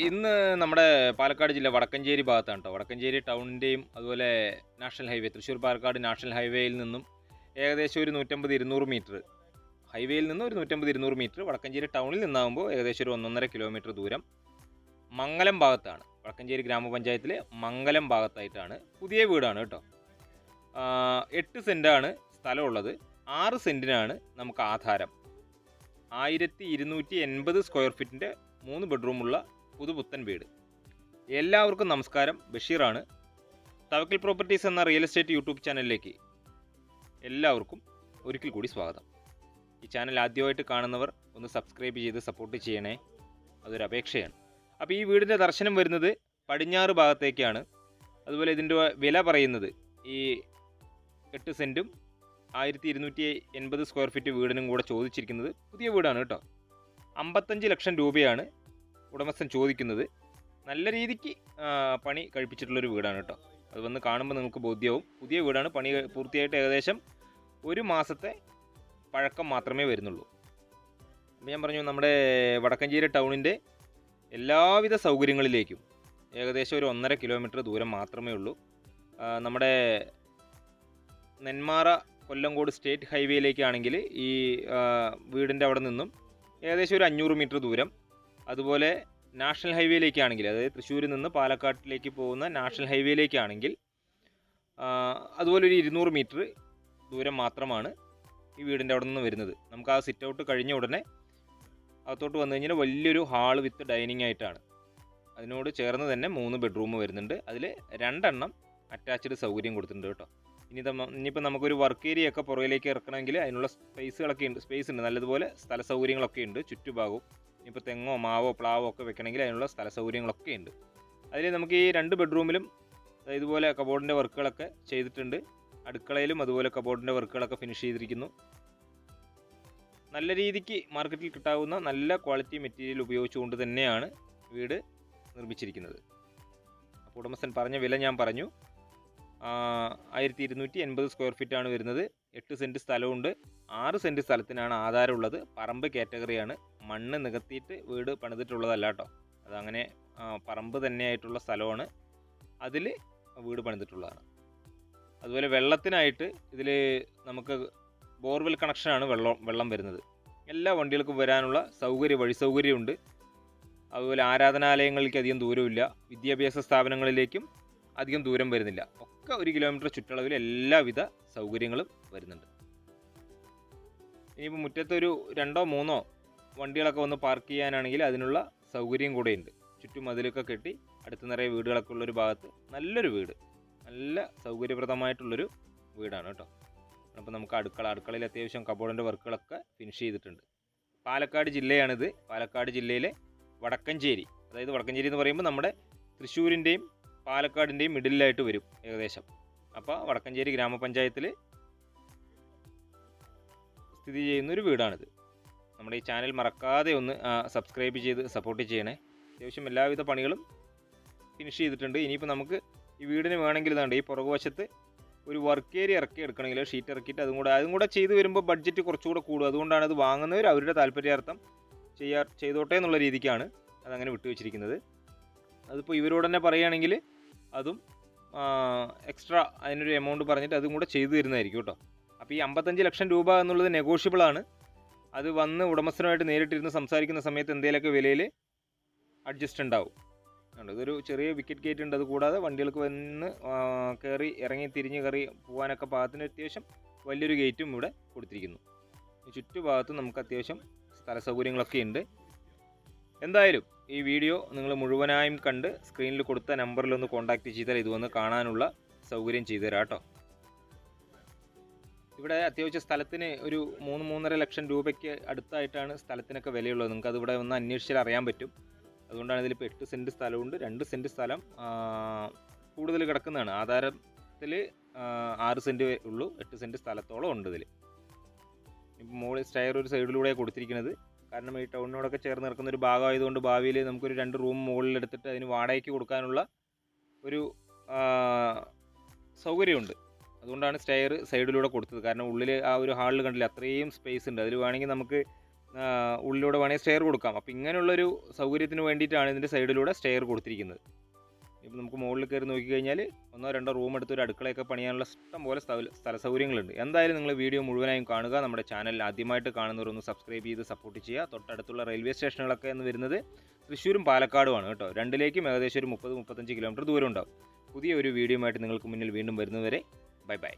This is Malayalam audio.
ഇന്ന് നമ്മുടെ പാലക്കാട് ജില്ല വടക്കഞ്ചേരി ഭാഗത്താണ് കേട്ടോ. വടക്കഞ്ചേരി ടൗണിൻ്റെയും അതുപോലെ national highway Thrissur Palakkad national ഹൈവേയിൽ നിന്നും ഏകദേശം ഒരു 150-200 മീറ്റർ, ഹൈവേയിൽ നിന്ന് ഒരു 150-200 മീറ്റർ, വടക്കഞ്ചേരി ടൗണിൽ നിന്നാകുമ്പോൾ ഏകദേശം ഒരു 1.5 കിലോമീറ്റർ ദൂരം മംഗലം ഭാഗത്താണ്. വടക്കഞ്ചേരി ഗ്രാമപഞ്ചായത്തിലെ മംഗലം ഭാഗത്തായിട്ടാണ്. പുതിയ വീടാണ് കേട്ടോ. 8 സെൻറ്റാണ് സ്ഥലമുള്ളത്. 6 സെൻറ്റിനാണ് നമുക്ക് ആധാരം. 1280 സ്ക്വയർ ഫീറ്റിൻ്റെ 3 ബെഡ്റൂമുള്ള പുതുപുത്തൻ വീട്. എല്ലാവർക്കും നമസ്കാരം. ബഷീറാണ്. തവക്കൽ പ്രോപ്പർട്ടീസ് എന്ന റിയൽ എസ്റ്റേറ്റ് യൂട്യൂബ് ചാനലിലേക്ക് എല്ലാവർക്കും ഒരിക്കൽ കൂടി സ്വാഗതം. ഈ ചാനൽ ആദ്യമായിട്ട് കാണുന്നവർ ഒന്ന് സബ്സ്ക്രൈബ് ചെയ്ത് സപ്പോർട്ട് ചെയ്യണേ, അതൊരു അപേക്ഷയാണ്. അപ്പോൾ ഈ വീടിൻ്റെ ദർശനം വരുന്നത് പടിഞ്ഞാറ് ഭാഗത്തേക്കാണ്. അതുപോലെ ഇതിൻ്റെ വില പറയുന്നത് ഈ 8 സെൻറ്റും 1280 സ്ക്വയർ ഫീറ്റ് വീടിനും കൂടെ ചോദിച്ചിരിക്കുന്നത്, പുതിയ വീടാണ് കേട്ടോ, 55 ലക്ഷം രൂപയാണ് ഉടമസ്ഥൻ ചോദിക്കുന്നത്. നല്ല രീതിക്ക് പണി കഴിപ്പിച്ചിട്ടുള്ളൊരു വീടാണ് കേട്ടോ. അത് വന്ന് കാണുമ്പോൾ നിങ്ങൾക്ക് ബോധ്യവും. പുതിയ വീടാണ്. പണി പൂർത്തിയായിട്ട് ഏകദേശം 1 മാസത്തെ പഴക്കം മാത്രമേ വരുന്നുള്ളൂ. അപ്പോൾ ഞാൻ പറഞ്ഞു, നമ്മുടെ വടക്കഞ്ചേരി ടൗണിൻ്റെ എല്ലാവിധ സൗകര്യങ്ങളിലേക്കും ഏകദേശം ഒരു 1.5 കിലോമീറ്റർ ദൂരം മാത്രമേ ഉള്ളൂ. നമ്മുടെ നെന്മാറ കൊല്ലങ്കോട് സ്റ്റേറ്റ് ഹൈവേയിലേക്കാണെങ്കിൽ ഈ വീടിൻ്റെ അവിടെ നിന്നും ഏകദേശം ഒരു 500 മീറ്റർ ദൂരം. അതുപോലെ നാഷണൽ ഹൈവേയിലേക്കാണെങ്കിൽ, അതായത് തൃശ്ശൂരിൽ നിന്ന് പാലക്കാട്ടിലേക്ക് പോകുന്ന നാഷണൽ ഹൈവേയിലേക്കാണെങ്കിൽ അതുപോലെ ഒരു 200 മീറ്റർ ദൂരം മാത്രമാണ് ഈ വീടിൻ്റെ അവിടെ നിന്ന് വരുന്നത്. നമുക്ക് ആ സിറ്റ് ഔട്ട് കഴിഞ്ഞ ഉടനെ അകത്തോട്ട് വന്നു കഴിഞ്ഞാൽ വലിയൊരു ഹാൾ വിത്ത് ഡൈനിങ് ആയിട്ടാണ്. അതിനോട് ചേർന്ന് തന്നെ 3 ബെഡ്റൂം വരുന്നുണ്ട്. അതിൽ 2 എണ്ണം അറ്റാച്ച്ഡ് സൗകര്യം കൊടുത്തിട്ടുണ്ട് കേട്ടോ. ഇനിയിപ്പോൾ നമുക്കൊരു വർക്ക് ഏരിയ ഒക്കെ പുറകിലേക്ക് ഇറക്കണമെങ്കിൽ അതിനുള്ള സ്പേസ് ഉണ്ട്, നല്ലതുപോലെ സ്ഥല സൗകര്യങ്ങളൊക്കെ ഉണ്ട് ചുറ്റുഭാഗവും. ഇനിയിപ്പോൾ തെങ്ങോ മാവോ പ്ലാവോ ഒക്കെ വെക്കണമെങ്കിൽ അതിനുള്ള സ്ഥല സൗകര്യങ്ങളൊക്കെ ഉണ്ട്. അതിൽ നമുക്ക് ഈ 2 ബെഡ്റൂമിലും ഇതുപോലെ കബോർഡിൻ്റെ വർക്കുകളൊക്കെ ചെയ്തിട്ടുണ്ട്. അടുക്കളയിലും അതുപോലെ കബോർഡിൻ്റെ വർക്കുകളൊക്കെ ഫിനിഷ് ചെയ്തിരിക്കുന്നു. നല്ല രീതിക്ക് മാർക്കറ്റിൽ കിട്ടാവുന്ന നല്ല ക്വാളിറ്റി മെറ്റീരിയൽ ഉപയോഗിച്ചുകൊണ്ട് തന്നെയാണ് വീട് നിർമ്മിച്ചിരിക്കുന്നത്. അപ്പോൾ ഉടമസ്ഥൻ പറഞ്ഞ വില ഞാൻ പറഞ്ഞു. 1280 സ്ക്വയർ ഫീറ്റാണ് വരുന്നത്. 8 സെൻറ്റ് സ്ഥലമുണ്ട്. 6 സെൻറ്റ് സ്ഥലത്തിനാണ് ആധാരമുള്ളത്. പറമ്പ് കാറ്റഗറിയാണ്. മണ്ണ് നികത്തിയിട്ട് വീട് പണിതിട്ടുള്ളതല്ല കേട്ടോ. അതങ്ങനെ പറമ്പ് തന്നെയായിട്ടുള്ള സ്ഥലമാണ്. അതിൽ വീട് പണിതിട്ടുള്ളതാണ്. അതുപോലെ വെള്ളത്തിനായിട്ട് ഇതിൽ നമുക്ക് ബോർവെൽ കണക്ഷനാണ് വെള്ളം വരുന്നത്. എല്ലാ വണ്ടികൾക്കും വരാനുള്ള വഴി സൗകര്യമുണ്ട്. അതുപോലെ ആരാധനാലയങ്ങളിലേക്ക് അധികം ദൂരമില്ല. വിദ്യാഭ്യാസ സ്ഥാപനങ്ങളിലേക്കും അധികം ദൂരം വരുന്നില്ല. ഒക്കെ 1 കിലോമീറ്റർ ചുറ്റളവിൽ എല്ലാവിധ സൗകര്യങ്ങളും വരുന്നുണ്ട്. ഇനിയിപ്പോൾ മുറ്റത്തൊരു 2-3 വണ്ടികളൊക്കെ വന്ന് പാർക്ക് ചെയ്യാനാണെങ്കിൽ അതിനുള്ള സൗകര്യം കൂടെയുണ്ട്. ചുറ്റും മതിലൊക്കെ കെട്ടി അടുത്ത് നിറയെ വീടുകളൊക്കെ ഉള്ളൊരു ഭാഗത്ത് നല്ലൊരു വീട്, നല്ല സൗകര്യപ്രദമായിട്ടുള്ളൊരു വീടാണ് കേട്ടോ. അപ്പോൾ നമുക്ക് അടുക്കളയിൽ അത്യാവശ്യം കബോർഡിൻ്റെ വർക്കുകളൊക്കെ ഫിനിഷ് ചെയ്തിട്ടുണ്ട്. പാലക്കാട് ജില്ലയാണിത്. പാലക്കാട് ജില്ലയിലെ വടക്കഞ്ചേരി, അതായത് വടക്കഞ്ചേരി എന്ന് പറയുമ്പോൾ നമ്മുടെ തൃശ്ശൂരിൻ്റെയും പാലക്കാടിൻ്റെയും മിഡിലായിട്ട് വരും ഏകദേശം. അപ്പോൾ വടക്കഞ്ചേരി ഗ്രാമപഞ്ചായത്തിൽ സ്ഥിതി ചെയ്യുന്നൊരു വീടാണിത്. നമ്മുടെ ഈ ചാനൽ മറക്കാതെ ഒന്ന് സബ്സ്ക്രൈബ് ചെയ്ത് സപ്പോർട്ട് ചെയ്യണേ. അത്യാവശ്യം എല്ലാവിധ പണികളും ഫിനിഷ് ചെയ്തിട്ടുണ്ട്. ഇനിയിപ്പോൾ നമുക്ക് ഈ വീടിന് വേണമെങ്കിൽ ഇതാണ്ട് ഈ പുറകുവശത്ത് ഒരു വർക്ക് ഏരിയ ഇറക്കി എടുക്കണമെങ്കിൽ ഷീറ്റ് ഇറക്കിയിട്ട് അതും കൂടെ ചെയ്ത് വരുമ്പോൾ ബഡ്ജറ്റ് കുറച്ചുകൂടെ കൂടും. അതുകൊണ്ടാണ് അത് വാങ്ങുന്നവർ അവരുടെ താല്പര്യാർത്ഥം ചെയ്തോട്ടെ എന്നുള്ള രീതിക്കാണ് അതങ്ങനെ വിട്ടുവെച്ചിരിക്കുന്നത്. അതിപ്പോൾ ഇവരോട് തന്നെ പറയുകയാണെങ്കിൽ അതും എക്സ്ട്രാ അതിനൊരു എമൗണ്ട് പറഞ്ഞിട്ട് അതും കൂടെ ചെയ്തു തരുന്നതായിരിക്കും കേട്ടോ. അപ്പോൾ ഈ 55 ലക്ഷം രൂപ എന്നുള്ളത് നെഗോഷ്യബിളാണ്. അത് വന്ന് ഉടമസ്ഥനുമായിട്ട് നേരിട്ടിരുന്ന് സംസാരിക്കുന്ന സമയത്ത് എന്തെങ്കിലുമൊക്കെ വിലയിൽ അഡ്ജസ്റ്റ് ഉണ്ടാവും. ഇതൊരു ചെറിയ വിക്കറ്റ് ഗേറ്റ് ഉണ്ട്. അത് കൂടാതെ വണ്ടികൾക്ക് വന്ന് കയറി ഇറങ്ങി തിരിഞ്ഞ് കയറി പോകാനൊക്കെ പാകത്തിന് അത്യാവശ്യം വലിയൊരു ഗേറ്റും ഇവിടെ കൊടുത്തിരിക്കുന്നു. ചുറ്റുഭാഗത്തും നമുക്ക് അത്യാവശ്യം സ്ഥല സൗകര്യങ്ങളൊക്കെ ഉണ്ട്. എന്തായാലും ഈ വീഡിയോ നിങ്ങൾ മുഴുവനായും കണ്ട് സ്ക്രീനിൽ കൊടുത്ത നമ്പറിലൊന്ന് കോൺടാക്റ്റ് ചെയ്താൽ ഇത് വന്ന് കാണാനുള്ള സൗകര്യം ചെയ്തു തരാം കേട്ടോ. ഇവിടെ അത്യാവശ്യം സ്ഥലത്തിന് ഒരു 3-3.5 ലക്ഷം രൂപയ്ക്ക് അടുത്തായിട്ടാണ് സ്ഥലത്തിനൊക്കെ വിലയുള്ളത്. നിങ്ങൾക്ക് അതിവിടെ ഒന്ന് അന്വേഷിച്ചാൽ അറിയാൻ പറ്റും. അതുകൊണ്ടാണ് ഇതിലിപ്പോൾ 8 സെൻറ്റ് സ്ഥലമുണ്ട്. 2 സെൻറ്റ് സ്ഥലം കൂടുതൽ കിടക്കുന്നതാണ്. ആധാരത്തിൽ 6 സെൻറ്റ് ഉള്ളൂ. 8 സെൻറ്റ് സ്ഥലത്തോളം ഉണ്ട് ഇതിൽ. ഇപ്പോൾ മുകളിൽ സ്റ്റെയർ ഒരു സൈഡിലൂടെ കൊടുത്തിരിക്കുന്നത്. കാരണം ഈ ടൗണിനോടൊക്കെ ചേർന്ന് നിൽക്കുന്ന ഒരു ഭാഗമായതുകൊണ്ട് ഭാവിയിൽ നമുക്കൊരു 2 റൂം മുകളിലെടുത്തിട്ട് അതിന് വാടകയ്ക്ക് കൊടുക്കാനുള്ള ഒരു സൗകര്യമുണ്ട്. അതുകൊണ്ടാണ് സ്റ്റെയർ സൈഡിലൂടെ കൊടുത്തത്. കാരണം ഉള്ളിൽ ആ ഒരു ഹാളിൽ കണ്ടില്ല, അത്രയും സ്പേസ് ഉണ്ട്. അതിൽ വേണമെങ്കിൽ നമുക്ക് ഉള്ളിലൂടെ വേണമെങ്കിൽ സ്റ്റെയർ കൊടുക്കാം. അപ്പോൾ ഇങ്ങനെയുള്ളൊരു സൗകര്യത്തിന് വേണ്ടിയിട്ടാണ് ഇതിൻ്റെ സൈഡിലൂടെ സ്റ്റെയർ കൊടുത്തിരിക്കുന്നത്. ഇപ്പോൾ നമുക്ക് മുകളിൽ കയറി നോക്കിക്കഴിഞ്ഞാൽ 1-2 റൂം എടുത്ത് ഒരു അടുക്കളയൊക്കെ പണിയാനുള്ള ഇഷ്ടം പോലെ സ്ഥല സൗകര്യങ്ങളുണ്ട്. എന്തായാലും നിങ്ങൾ വീഡിയോ മുഴുവനായും കാണുക. നമ്മുടെ ചാനൽ ആദ്യമായിട്ട് കാണുന്നവരൊന്ന് സബ്സ്ക്രൈബ് ചെയ്ത് സപ്പോർട്ട് ചെയ്യുക. തൊട്ടടുത്തുള്ള റെയിൽവേ സ്റ്റേഷനുകളൊക്കെ എന്ന് വരുന്നത് തൃശ്ശൂരും പാലക്കാടുമാണ് കേട്ടോ. രണ്ടിലേക്കും ഏകദേശം ഒരു 30-35 കിലോമീറ്റർ ദൂരം ഉണ്ടാവും. പുതിയ ഒരു വീഡിയോ ആയിട്ട് നിങ്ങൾക്ക് മുന്നിൽ വീണ്ടും വരുന്നവരെ ബൈ ബൈ.